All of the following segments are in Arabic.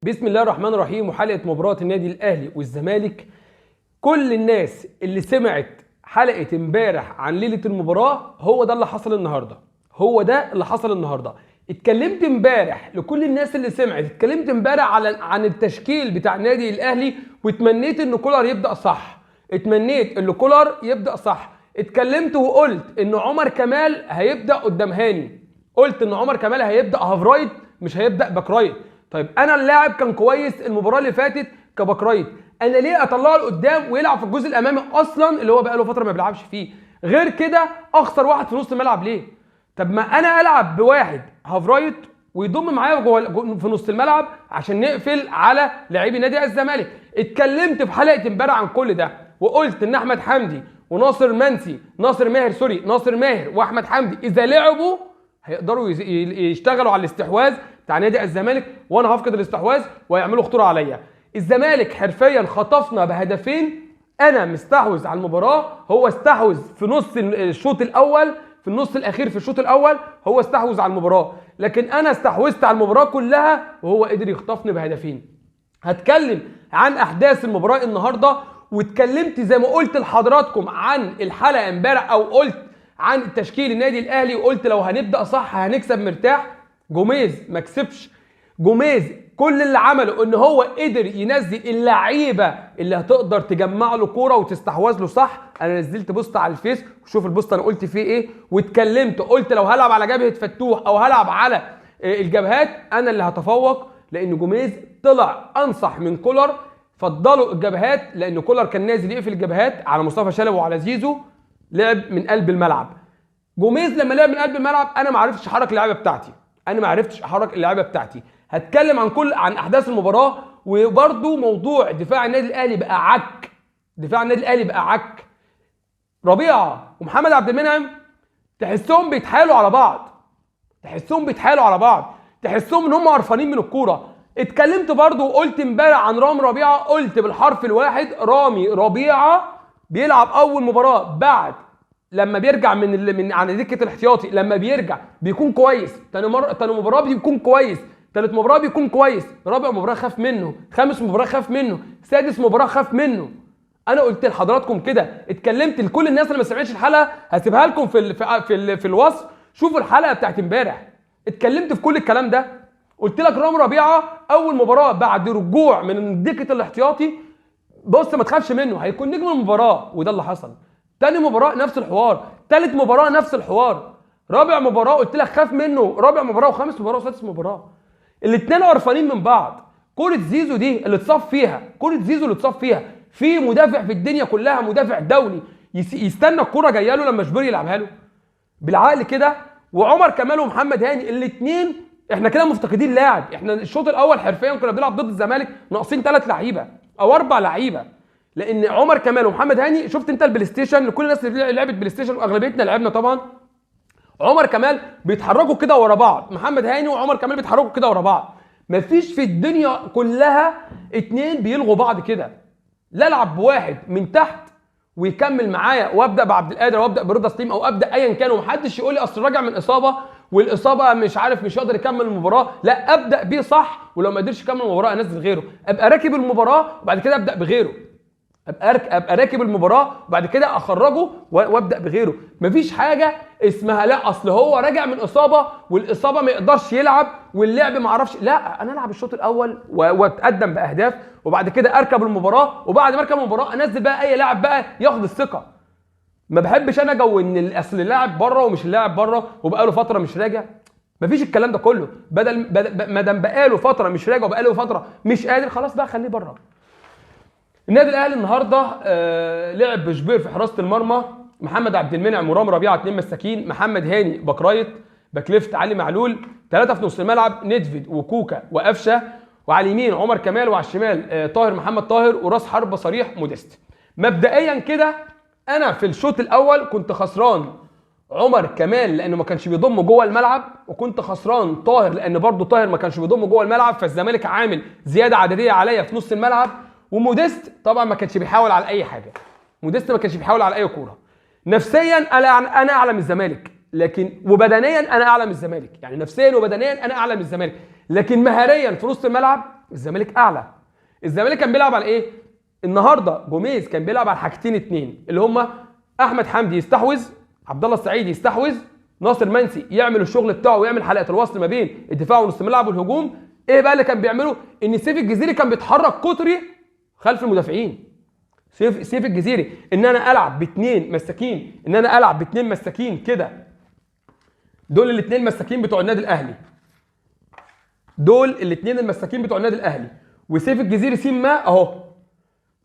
بسم الله الرحمن الرحيم. وحلقة مباراة النادي الأهلي والزمالك. كل الناس اللي سمعت حلقة امبارح عن ليلة المباراة هو ده اللي حصل النهاردة. اتكلمت امبارح لكل الناس اللي سمعت، اتكلمت امبارح عن التشكيل بتاع النادي الأهلي، واتمنيت ان كولر يبدأ صح. اتكلمت وقلت ان عمر كمال هيبدأ قدام هاني، قلت ان عمر كمال هيبدأ هاف رايت مش هيبدأ باك رايت. طيب انا اللاعب كان كويس المباراه اللي فاتت كباك رايت، انا ليه اطلعه لقدام ويلعب في الجزء الامامي اصلا اللي هو بقى له فتره ما بيلعبش فيه؟ غير كده اخسر واحد في نص الملعب ليه؟ طب ما انا العب بواحد هاف رايت ويضم معايا في نص الملعب عشان نقفل على لاعبي نادي الزمالك. اتكلمت في حلقه امبارح عن كل ده وقلت ان احمد حمدي وناصر ناصر ماهر واحمد حمدي اذا لعبوا هيقدروا يشتغلوا على الاستحواذ بتاع نادي الزمالك، وانا هفقد الاستحواذ وهيعملوا خطوره عليا. الزمالك حرفيا خطفنا بهدفين، انا مستحوذ على المباراه، هو استحوذ في نص الشوط الاول، في النص الاخير في الشوط الاول هو استحوذ على المباراه، لكن انا استحوذت على المباراه كلها وهو قدر يخطفني بهدفين. هتكلم عن احداث المباراه النهارده، واتكلمت زي ما قلت لحضراتكم عن الحلقه امبارح، او قلت عن تشكيل النادي الاهلي، وقلت لو هنبدا صح هنكسب مرتاح. جوميز ما كسبش، جوميز كل اللي عمله ان هو قدر ينزل اللعيبه اللي هتقدر تجمع له كوره وتستحوذ له صح. انا نزلت بوست على الفيس وشوف البوست انا قلت فيه ايه، واتكلمت قلت لو هلعب على جبهه فتوح او هلعب على الجبهات انا اللي هتفوق، لان جوميز طلع انصح من كولر، فضلوا الجبهات لان كولر كان نازل يقفل الجبهات على مصطفى شلبي وعلى زيزو، لعب من قلب الملعب. جوميز لما لعب من قلب الملعب انا ما عرفتش احرك اللعيبه بتاعتي. هتكلم عن احداث المباراه، وبرده موضوع دفاع النادي الاهلي بقى عك. ربيعه ومحمد عبد المنعم تحسهم بيتحايلوا على بعض، تحسهم ان هم قرفانين من الكوره. اتكلمت برده وقلت امبارح عن رامي ربيعه، قلت بالحرف الواحد رامي ربيعه بيلعب اول مباراه بعد لما بيرجع من عن دكه الاحتياطي، لما بيرجع بيكون كويس، تاني مباراه بيكون كويس، تالت مباراه بيكون كويس، رابع مباراه خاف منه، خامس مباراه خاف منه، سادس مباراه خاف منه. انا قلت لحضراتكم كده، اتكلمت لكل الناس اللي ما سمعتش الحلقه هسيبها لكم في الوصف، شوفوا الحلقه بتاعت امبارح، اتكلمت في كل الكلام ده. قلت لك رامي ربيعه اول مباراه بعد رجوع من دكه الاحتياطي بص ما تخافش منه، هيكون نجم المباراه، وده اللي حصل. تاني مباراه نفس الحوار، تالت مباراه نفس الحوار، رابع مباراه قلت لك خاف منه، رابع مباراه وخامس مباراه وسادس مباراه. الاثنين قرفانين من بعض. كوره زيزو دي اللي اتصاب فيها، في مدافع في الدنيا كلها، مدافع دولي يستنى الكوره جايه له لما شبير يلعبها له بالعقل كده. وعمر كمال ومحمد هاني الاثنين احنا كده مفتقدين لاعب. احنا الشوط الاول حرفيا كنا بنلعب ضد الزمالك ناقصين 3 لعيبه او 4 لعيبه، لان عمر كمال ومحمد هاني، شفت انت البلاي ستيشن، لكل الناس اللي لعبت بلاي ستيشن واغلبيتنا لعبنا طبعا، عمر كمال بيتحركوا كده ورا بعض، محمد هاني وعمر كمال بيتحركوا كده ورا بعض. مفيش في الدنيا كلها اتنين بيلغوا بعض كده. لا العب بواحد من تحت ويكمل معايا وابدا بعبد القادر وابدا برضا سليم او ابدا ايا كان، ومحدش يقول لي اصل راجع من اصابه والاصابه مش هيقدر يكمل المباراه، لا ابدا بيه صح، ولو ما قدرش يكمل المباراه انزل غيره، ابقى راكب المباراه وبعد كده ابدا بغيره، ابقى راكب المباراه وبعد كده اخرجه وابدا بغيره. مفيش حاجه اسمها لا اصل هو راجع من اصابه والاصابه ما يقدرش يلعب واللعب ما اعرفش، لا انا العب الشوط الاول واتقدم باهداف وبعد كده اركب المباراه، وبعد ما اركب المباراه انزل بقى اي لاعب بقى ياخد الثقه. ما بحبش انا جو ان اصل اللاعب بره ومش اللاعب بره وبقى له فتره مش راجع. مفيش الكلام ده كله، ما دام بقى له فتره مش راجع وبقى له فتره مش قادر، خلاص بقى خليه بره. النادي الاهلي النهارده لعب بشبير في حراسه المرمى، محمد عبد المنعم ورامي ربيعه 2 مساكين، محمد هاني باك رايت، باك ليفت علي معلول، 3 في نص الملعب ندفيد وكوكا وقفشه، وعلى اليمين عمر كمال، وعلى الشمال طاهر محمد طاهر، وراس حربه صريح موديست. مبدئيا كده انا في الشوط الاول كنت خسران عمر كمال لانه ما كانش بيضم جوه الملعب، وكنت خسران طاهر لان برضه طاهر ما كانش بيضم جوه الملعب، فالزمالك عامل زياده عدديه عليا في نص الملعب. وموديست طبعا ما كانش بيحاول على اي حاجه، موديست ما كانش بيحاول على اي كوره. نفسيا انا اعلى من الزمالك، لكن وبدنيا انا اعلى من الزمالك، يعني نفسيا وبدنيا انا اعلى من الزمالك، لكن مهاريا في نص الملعب الزمالك اعلى. الزمالك كان بيلعب على ايه؟ النهارده جوميز كان بيلعب على حاجتين اتنين اللي هما احمد حمدي يستحوذ، عبد الله السعيد يستحوذ، ناصر منسي يعمل الشغل بتاعه ويعمل حلقه الوصل ما بين الدفاع ونص الملعب والهجوم. ايه بقى اللي كان بيعمله؟ ان سيف الجزيري كان بيتحرك قطري خلف المدافعين. سيف الجزيري ان انا العب باثنين مساكين، ان انا العب باثنين مساكين كده، دول الاثنين مساكين بتوع النادي الاهلي، دول الاثنين المساكين بتوع النادي الاهلي، وسيف الجزيري سين ما اهو.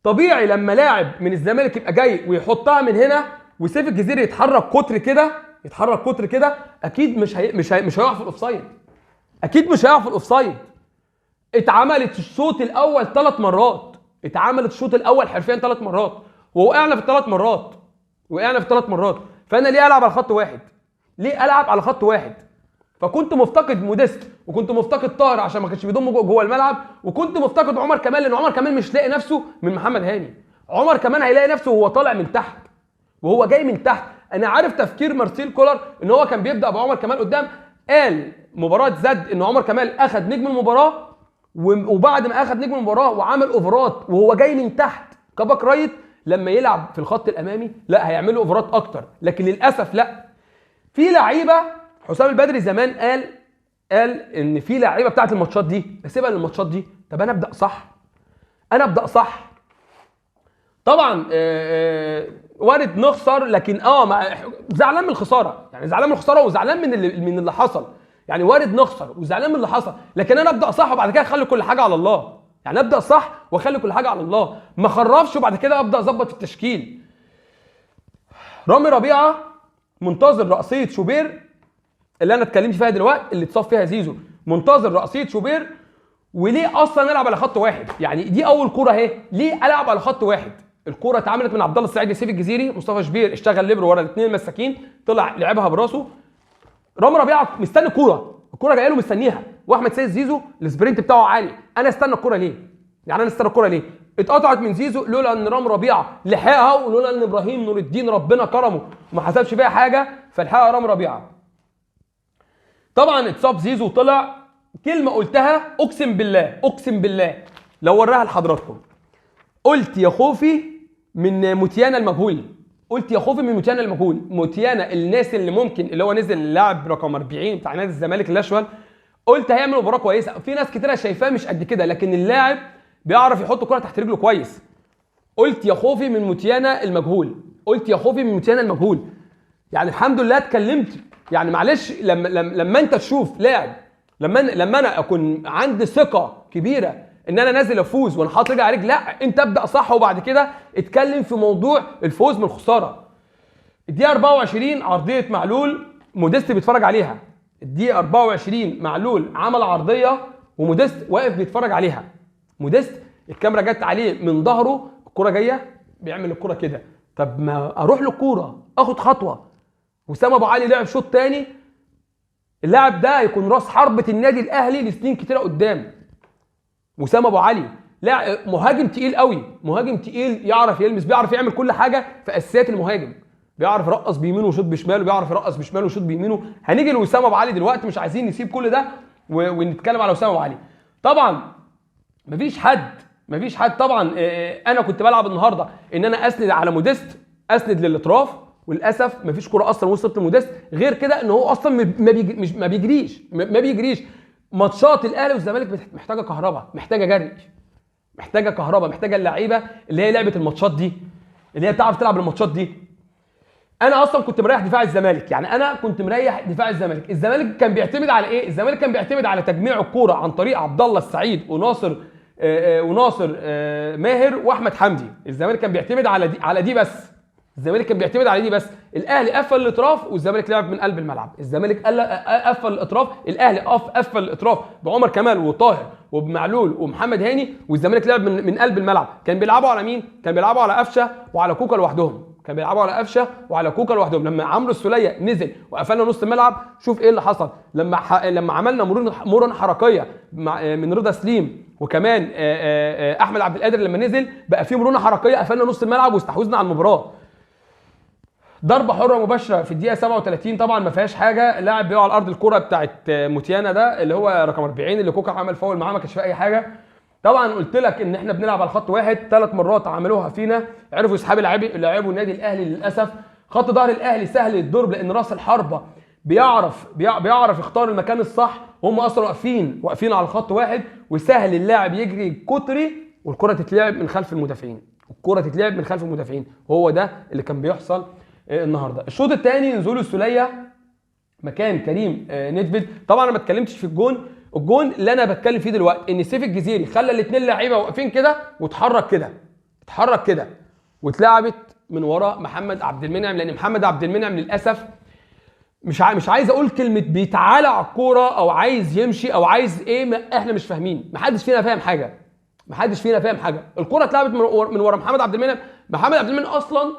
طبيعي لما لاعب من الزمالك يبقى جاي ويحطها من هنا وسيف الجزيري يتحرك قطر كده، يتحرك قطر كده، اكيد مش هيقع في الاوفسايد، اكيد مش هيقع في الاوفسايد. اتعملت الشوط الاول 3 مرات، اتعملت الشوط الاول حرفيا 3 مرات، ووقعنا في ال3 مرات، وقعنا في 3 مرات. فانا ليه العب على خط واحد؟ ليه العب على خط واحد؟ فكنت مفتقد موديست، وكنت مفتقد طاهر عشان ما كانش بيضم جوه الملعب، وكنت مفتقد عمر كمال لان عمر كمال مش لاقي نفسه من محمد هاني. عمر كمان هيلاقي نفسه وهو طالع من تحت وهو جاي من تحت. انا عارف تفكير مارسيل كولر ان هو كان بيبدا بعمر كمال قدام، قال مباراه زد ان عمر كمال اخذ نجم المباراه، وبعد ما اخذ نجم المباراه وعمل اوفرات وهو جاي من تحت كباك رايت، لما يلعب في الخط الامامي لا هيعمل له اوفرات اكتر. لكن للاسف لا، في لعيبه حسام البدري زمان قال ان في لعيبه بتاعت الماتشات دي بسيبها للماتشات دي. طب انا ابدا صح، انا ابدا صح. طبعا وارد نخسر، لكن زعلان من الخساره، يعني زعلان من الخساره وزعلان من اللي حصل، يعني وارد نخسر وزعلان من اللي حصل، لكن انا ابدا صح وبعد كده اخلي كل حاجه على الله. يعني ابدا صح واخلي كل حاجه على الله، ما اخرفش وبعد كده ابدا اظبط في التشكيل. رامي ربيعه منتظر رأسية شوبير اللي انا اتكلمت فيها دلوقتي، اللي اتصاب فيها زيزو، منتظر رأسية شوبير. وليه اصلا العب على خط واحد؟ يعني دي اول كوره اهي، ليه العب على خط واحد؟ الكوره اتعملت من عبد الله السعيد لسيف الجزيري، مصطفى شبير اشتغل ليبرو ورا الاثنين المساكين، طلع لعبها براسه. رامي ربيعه مستني الكوره جايه له مستنيها، واحمد سيد زيزو السبرنت بتاعه عالي. انا استنى الكوره ليه؟ يعني انا استنى الكوره ليه؟ اتقطعت من زيزو لولا ان رامي ربيعه لحقها، ولولا ان ابراهيم نور الدين ربنا كرمه وما حسبش فيها حاجه فلحقها رامي ربيعه. طبعا اتصاب زيزو وطلع. كلمه قلتها اقسم بالله لو وراها لحضراتكم، قلت يا خوفي من موتيانا المجهول، قلت يا خوفي من موتيانا المجهول. موتيانا الناس اللي ممكن اللي هو نزل اللاعب رقم 40 بتاع نادي الزمالك الاشول، قلت هيعمل مباراه كويسه. في ناس كتيره شايفاه مش قد كده، لكن اللاعب بيعرف يحط الكره تحت رجله كويس. قلت يا خوفي من موتيانا المجهول، قلت يا خوفي من موتيانا المجهول. يعني الحمد لله اتكلمت. يعني معلش لما انت تشوف لاعب، لما انا اكون عندي ثقه كبيره ان انا نازل افوز وانا حاطط رجلي على رجل، لا انت ابدا صح وبعد كده اتكلم في موضوع الفوز من الخساره. الدقيقه 24 عرضيه معلول، موديست بيتفرج عليها. الدقيقه 24 معلول عمل عرضيه وموديست واقف بيتفرج عليها. موديست الكاميرا جت عليه من ظهره، الكوره جايه بيعمل الكوره كده. طب ما اروح للكوره اخد خطوه. وسام ابو علي لعب شوط تاني، اللاعب ده يكون راس حربة النادي الاهلي لسنين كتيره قدام. وسام ابو علي لاعب مهاجم تقيل قوي، مهاجم تقيل، يعرف يلمس، بيعرف يعمل كل حاجه في اساسيات المهاجم، بيعرف يرقص بيمينه ويشوط بشماله، بيعرف يرقص بشماله ويشوط بيمينه. هنيجي لوسام ابو علي دلوقتي، مش عايزين نسيب كل ده ونتكلم على وسام ابو علي. طبعا مفيش حد طبعا. انا كنت بلعب النهارده ان انا اسند على موديست، اسند للاطراف، وللاسف مفيش كوره اصلا وصلت لموديست. غير كده ان هو اصلا ما بيجريش. ماتشات الاهلي والزمالك محتاجه كهرباء، محتاجه جري، محتاجه كهرباء، محتاجه اللعيبه اللي هي لعبه الماتشات دي، اللي هي بتعرف تلعب الماتشات دي. انا اصلا كنت مريح دفاع الزمالك، يعني انا كنت مريح دفاع الزمالك. الزمالك كان بيعتمد على ايه؟ الزمالك كان بيعتمد على تجميع الكوره عن طريق عبد الله السعيد وناصر ماهر واحمد حمدي. الزمالك كان بيعتمد على دي بس. الزمالك كان بيعتمد على دي بس. الاهلي قفل الاطراف والزمالك لعب من قلب الملعب. الزمالك قفل الاطراف، الاهلي قفل الاطراف بعمر كمال وطاهر وبمعلول ومحمد هاني، والزمالك لعب من قلب الملعب. كان بيلعبوا على مين؟ كان بيلعبوا على قفشه وعلى كوكا لوحدهم. لما عمرو السوليه نزل وقفلنا نص الملعب، شوف ايه اللي حصل. لما عملنا مرونه حركيه من رضا سليم، وكمان احمد عبد القادر لما نزل بقى في مرونه حركيه، قفلنا نص الملعب واستحوذنا على المباراه. ضربه حره مباشره في الدقيقه 37 طبعا ما فيهاش حاجه، لاعب بيقع على الارض، الكره بتاعت موتيانا ده اللي هو رقم 40 اللي كوكا عمل فاول معاه، ما كانش فيه اي حاجه. طبعا قلت لك ان احنا بنلعب على خط واحد، 3 مرات عملوها فينا، عرفوا يسحبوا لاعبوا النادي الاهلي. للاسف خط ظهر الاهلي سهل الضرب، لان راس الحربه بيعرف يختار المكان الصح، وهم اصلا واقفين على خط واحد، وسهل اللاعب يجري كتري والكره تتلعب من خلف المدافعين، وهو ده اللي كان بيحصل النهارده. الشوط الثاني نزول السوليه مكان كريم نيدفيد. طبعا انا ما اتكلمتش في الجون اللي انا بتكلم فيه دلوقتي، ان سيف الجزيري خلى الاثنين لعيبه واقفين كده واتحرك كده واتلعبت من ورا محمد عبد المنعم، لان محمد عبد المنعم للاسف مش عايز اقول كلمه بيتعالى على الكوره او عايز يمشي او عايز ايه، احنا مش فاهمين، محدش فينا فاهم حاجه. الكوره اتلعبت من ورا محمد عبد المنعم اصلا.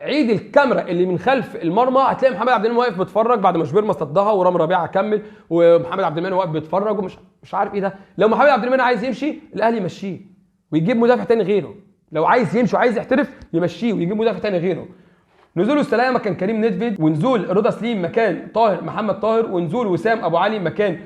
عيد الكاميرا اللي من خلف المرمى هتلاقي محمد عبد المنعم واقف بيتفرج بعد ما شوبير ما صدها ورامي ربيعه كمل، ومحمد عبد المنعم واقف بيتفرج ومش عارف ايه ده. لو محمد عبد المنعم عايز يمشي الاهلي يمشيه ويجيب مدافع تاني غيره، لو عايز يمشي وعايز يحترف يمشيه ويجيب مدافع تاني غيره. نزول السلامه مكان كريم نيدفيد، ونزول رضا سليم مكان محمد طاهر، ونزول وسام ابو علي مكان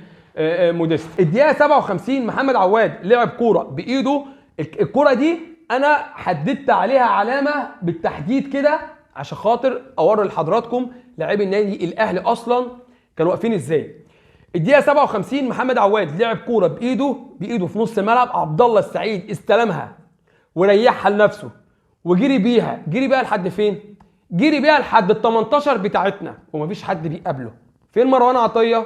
موديست. الدقيقه 57 محمد عواد لعب كوره بايده، الكوره دي انا حددت عليها علامه بالتحديد كده عشان خاطر اوري لحضراتكم لاعبي النادي الاهلي اصلا كانوا واقفين ازاي. الدقيقه 57 محمد عواد لعب كوره بايده في نص الملعب، عبد الله السعيد استلمها وريحها لنفسه وجري بيها لحد فين؟ جري بيها لحد ال 18 بتاعتنا ومفيش حد بيقابله. فين مروان عطيه؟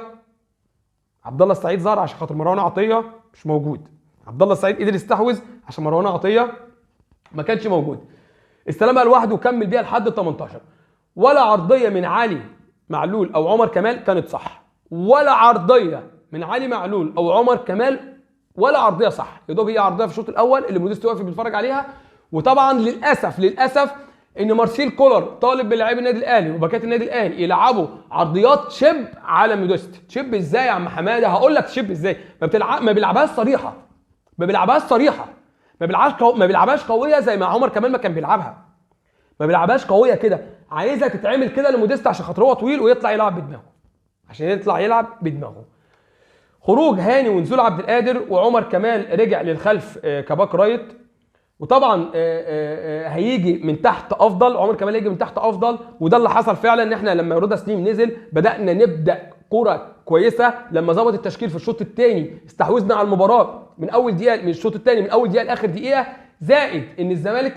عبد الله السعيد ظهر عشان خاطر مروان عطيه مش موجود. عبد الله السعيد قدر يستحوذ عشان مروان عطيه ما كانش موجود. استلمها لوحده وكمل بيها لحد ال 18. ولا عرضيه من علي معلول او عمر كمال كانت صح، ولا عرضيه من علي معلول او عمر كمال ولا عرضيه صح. يا دوب هي عرضيه في الشوط الاول اللي موديست واقف بيتفرج عليها. وطبعا للاسف ان مارسيل كولر طالب من لاعبي النادي الاهلي وباكات النادي الاهلي يلعبوا عرضيات شب على موديست. شب ازاي يا عم حماده؟ هقول لك شب ازاي. ما بيلعبهاش صريحه، ما بيلعبهاش قويه زي ما عمر كمال ما كان بيلعبها. ما بيلعبهاش قويه كده، عايزها تتعمل كده لموديست عشان خاطر هو طويل ويطلع يلعب بدماغه. خروج هاني ونزول عبد القادر، وعمر كمال رجع للخلف كباك رايت. وطبعا هيجي من تحت افضل، عمر كمال هيجي من تحت افضل، وده اللي حصل فعلا. ان احنا لما رضا سليم نزل بدانا نبدا كوره كويسه. لما ظبط التشكيل في الشوط الثاني استحوذنا على المباراه من اول دقيقه، من الشوط الثاني من اول دقيقه لاخر دقيقه. زائد ان الزمالك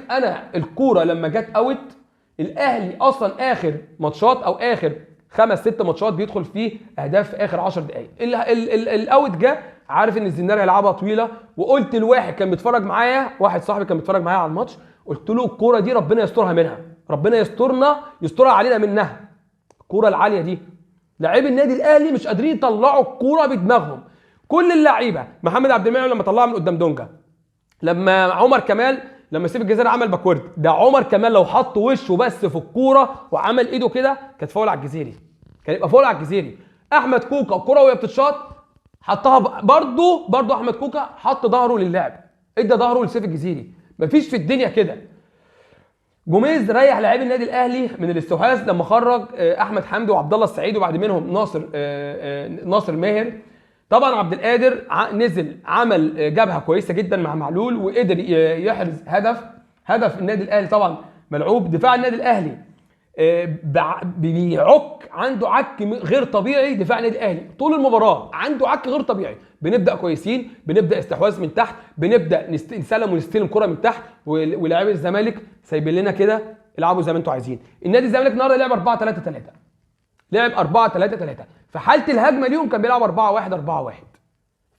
الكوره لما جت اوت، الاهلي اصلا اخر ماتشات او اخر 5-6 ماتشات بيدخل فيه اهداف في اخر 10 دقائق. الاوت جه عارف ان الزناري هيلعبها طويله، وقلت لواحد كان بيتفرج معايا، واحد صاحبي كان بيتفرج معايا على الماتش، قلت له الكوره دي ربنا يسترها منها، ربنا يسترها علينا منها. الكوره العاليه دي لاعبي النادي الاهلي مش قادرين يطلعوا الكوره بدماغهم. كل اللعيبه، محمد عبد المنعم لما طلعها من قدام دونجا، لما عمر كمال لما سيف الجزيري عمل باكورد، ده عمر كمال لو حط وشه بس في الكوره وعمل ايده كده كانت فاول على الجزيري، كان يبقى فاول على الجزيري. احمد كوكا الكوره وهي بتتشاط حطها برضه احمد كوكا حط ظهره للاعب، ادى ظهره لسيف الجزيري. مفيش في الدنيا كده. جوميز ريح لاعبي النادي الاهلي من الاستحواذ لما خرج احمد حمدي وعبد الله السعيد وبعد منهم ناصر ماهر. طبعا عبد القادر نزل عمل جبهه كويسه جدا مع معلول وقدر يحرز هدف النادي الاهلي. طبعا ملعوب دفاع النادي الاهلي بيعك، عنده عك غير طبيعي. دفاع النادي الاهلي طول المباراه عنده عك غير طبيعي. بنبدا كويسين، بنبدا استحواذ من تحت، بنبدا نسلم ونستلم كره من تحت، ولاعيبه الزمالك سايبين لنا كده العبوا زي ما انتم عايزين. النادي الزمالك النهارده لعب 4-3-3، لعب 4-3-3. في حاله الهجمه ليهم كان بيلعب 4-1-4-1.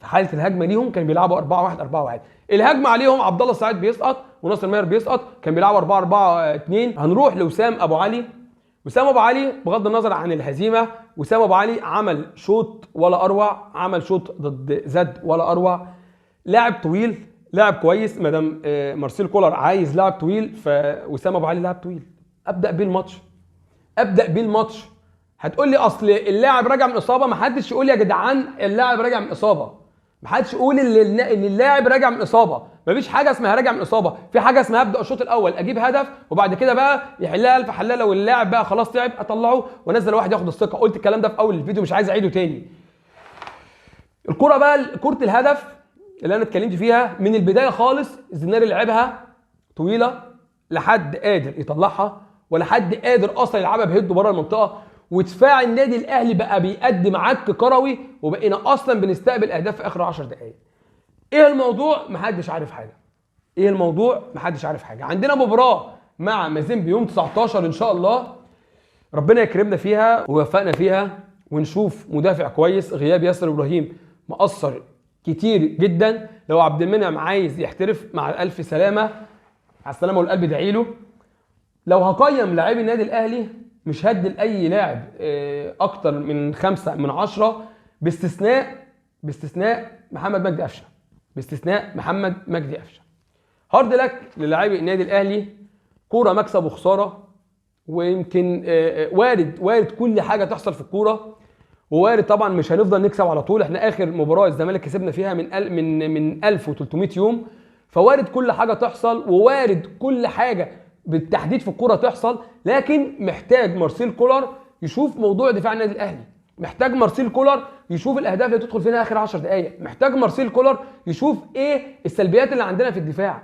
في حاله الهجمه ليهم كان بيلعبوا 4-1-4-1. الهجمه عليهم عبد الله السعيد بيسقط وناصر ماهر بيسقط، كان بيلعبوا 4-4-2. هنروح لوسام ابو علي. وسام ابو علي بغض النظر عن الهزيمه، وسام ابو علي عمل شوط ولا اروع، عمل شوط ضد زد ولا اروع. لاعب طويل، لاعب كويس. مدام مارسيل كولر عايز لاعب طويل، فوسام ابو علي لاعب طويل. ابدا بيه الماتش. هتقول لي اصل اللاعب راجع من اصابه. ما حدش يقول يا جدعان اللاعب راجع من اصابه، ما حدش يقول ان اللاعب راجع من اصابه. مفيش حاجه اسمها راجع من اصابه، في حاجه اسمها ابدا الشوط الاول اجيب هدف وبعد كده بقى يحلها الف حلاله، واللاعب بقى خلاص تعب اطلعه وانزل واحد ياخد الثقه. قلت الكلام ده في اول الفيديو مش عايز اعيده تاني. الكره بقى كره الهدف اللي انا اتكلمت فيها من البدايه خالص، الزناري لعبها طويله لحد قادر يطلعها، ولا حد قادر اصلا يلعبها بهده بره المنطقه، ودفاع النادي الاهلي بقى بيقدم عك كروي، وبقينا اصلا بنستقبل اهداف في اخر 10 دقائق. ايه الموضوع؟ محدش عارف حاجه. ايه الموضوع؟ محدش عارف حاجه. عندنا مباراه مع مازيمبي يوم 19 ان شاء الله، ربنا يكرمنا فيها ويوفقنا فيها ونشوف مدافع كويس. غياب ياسر ابراهيم مأثر كتير جدا. لو عبد المنعم عايز يحترف مع الف سلامه، على السلامه والقلب ادعي له. لو هقيم لاعبي النادي الاهلي مش هدي لاي لاعب اكتر من 5/10 باستثناء محمد مجدي قفشه. باستثناء محمد مجدي قفشه. هارد لك للاعبي النادي الاهلي، كوره مكسب وخساره، ويمكن وارد كل حاجه تحصل في الكوره، ووارد طبعا مش هنفضل نكسب على طول. احنا اخر مباراه الزمالك كسبنا فيها من 1300 يوم، فوارد كل حاجه تحصل، ووارد كل حاجه بالتحديد في الكوره تحصل. لكن محتاج مارسيل كولر يشوف موضوع دفاع النادي الاهلي، محتاج مارسيل كولر يشوف الاهداف اللي تدخل فينا اخر 10 دقائق، محتاج مارسيل كولر يشوف ايه السلبيات اللي عندنا في الدفاع،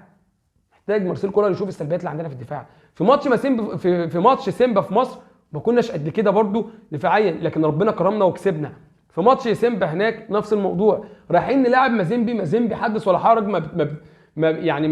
محتاج مارسيل كولر يشوف السلبيات اللي عندنا في الدفاع. في ماتش سيمبا في ماتش سيمبا في مصر ما كناش قد كده برضو دفاعيا، لكن ربنا كرمنا وكسبنا. في ماتش سيمبا هناك نفس الموضوع، رايحين نلاعب مازيمبي حدث ولا حرج.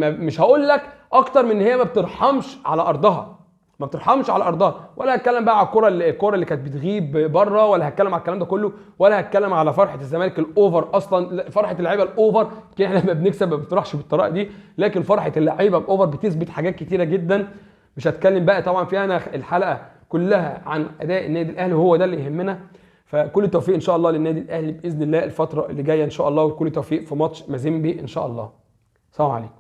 مش هقول لك اكتر من هي ما بترحمش على ارضها، ما بترحمش على ارضها. ولا هتكلم بقى على الكوره اللي كانت بتغيب بره، ولا هتكلم على الكلام ده كله، ولا هتكلم على فرحه الزمالك الاوفر. اصلا فرحه اللعيبه الاوفر، احنا لما بنكسب ما بتروحش بالطريقه دي، لكن فرحه اللعيبه الاوفر بتثبت حاجات كتيره جدا. مش هتكلم بقى طبعا فيها انا الحلقه كلها عن اداء النادي الاهلي، وهو ده اللي يهمنا. فكل التوفيق ان شاء الله للنادي الاهلي باذن الله الفتره اللي جايه ان شاء الله، وكل التوفيق في ماتش مازيمبي ان شاء الله. السلام عليكم.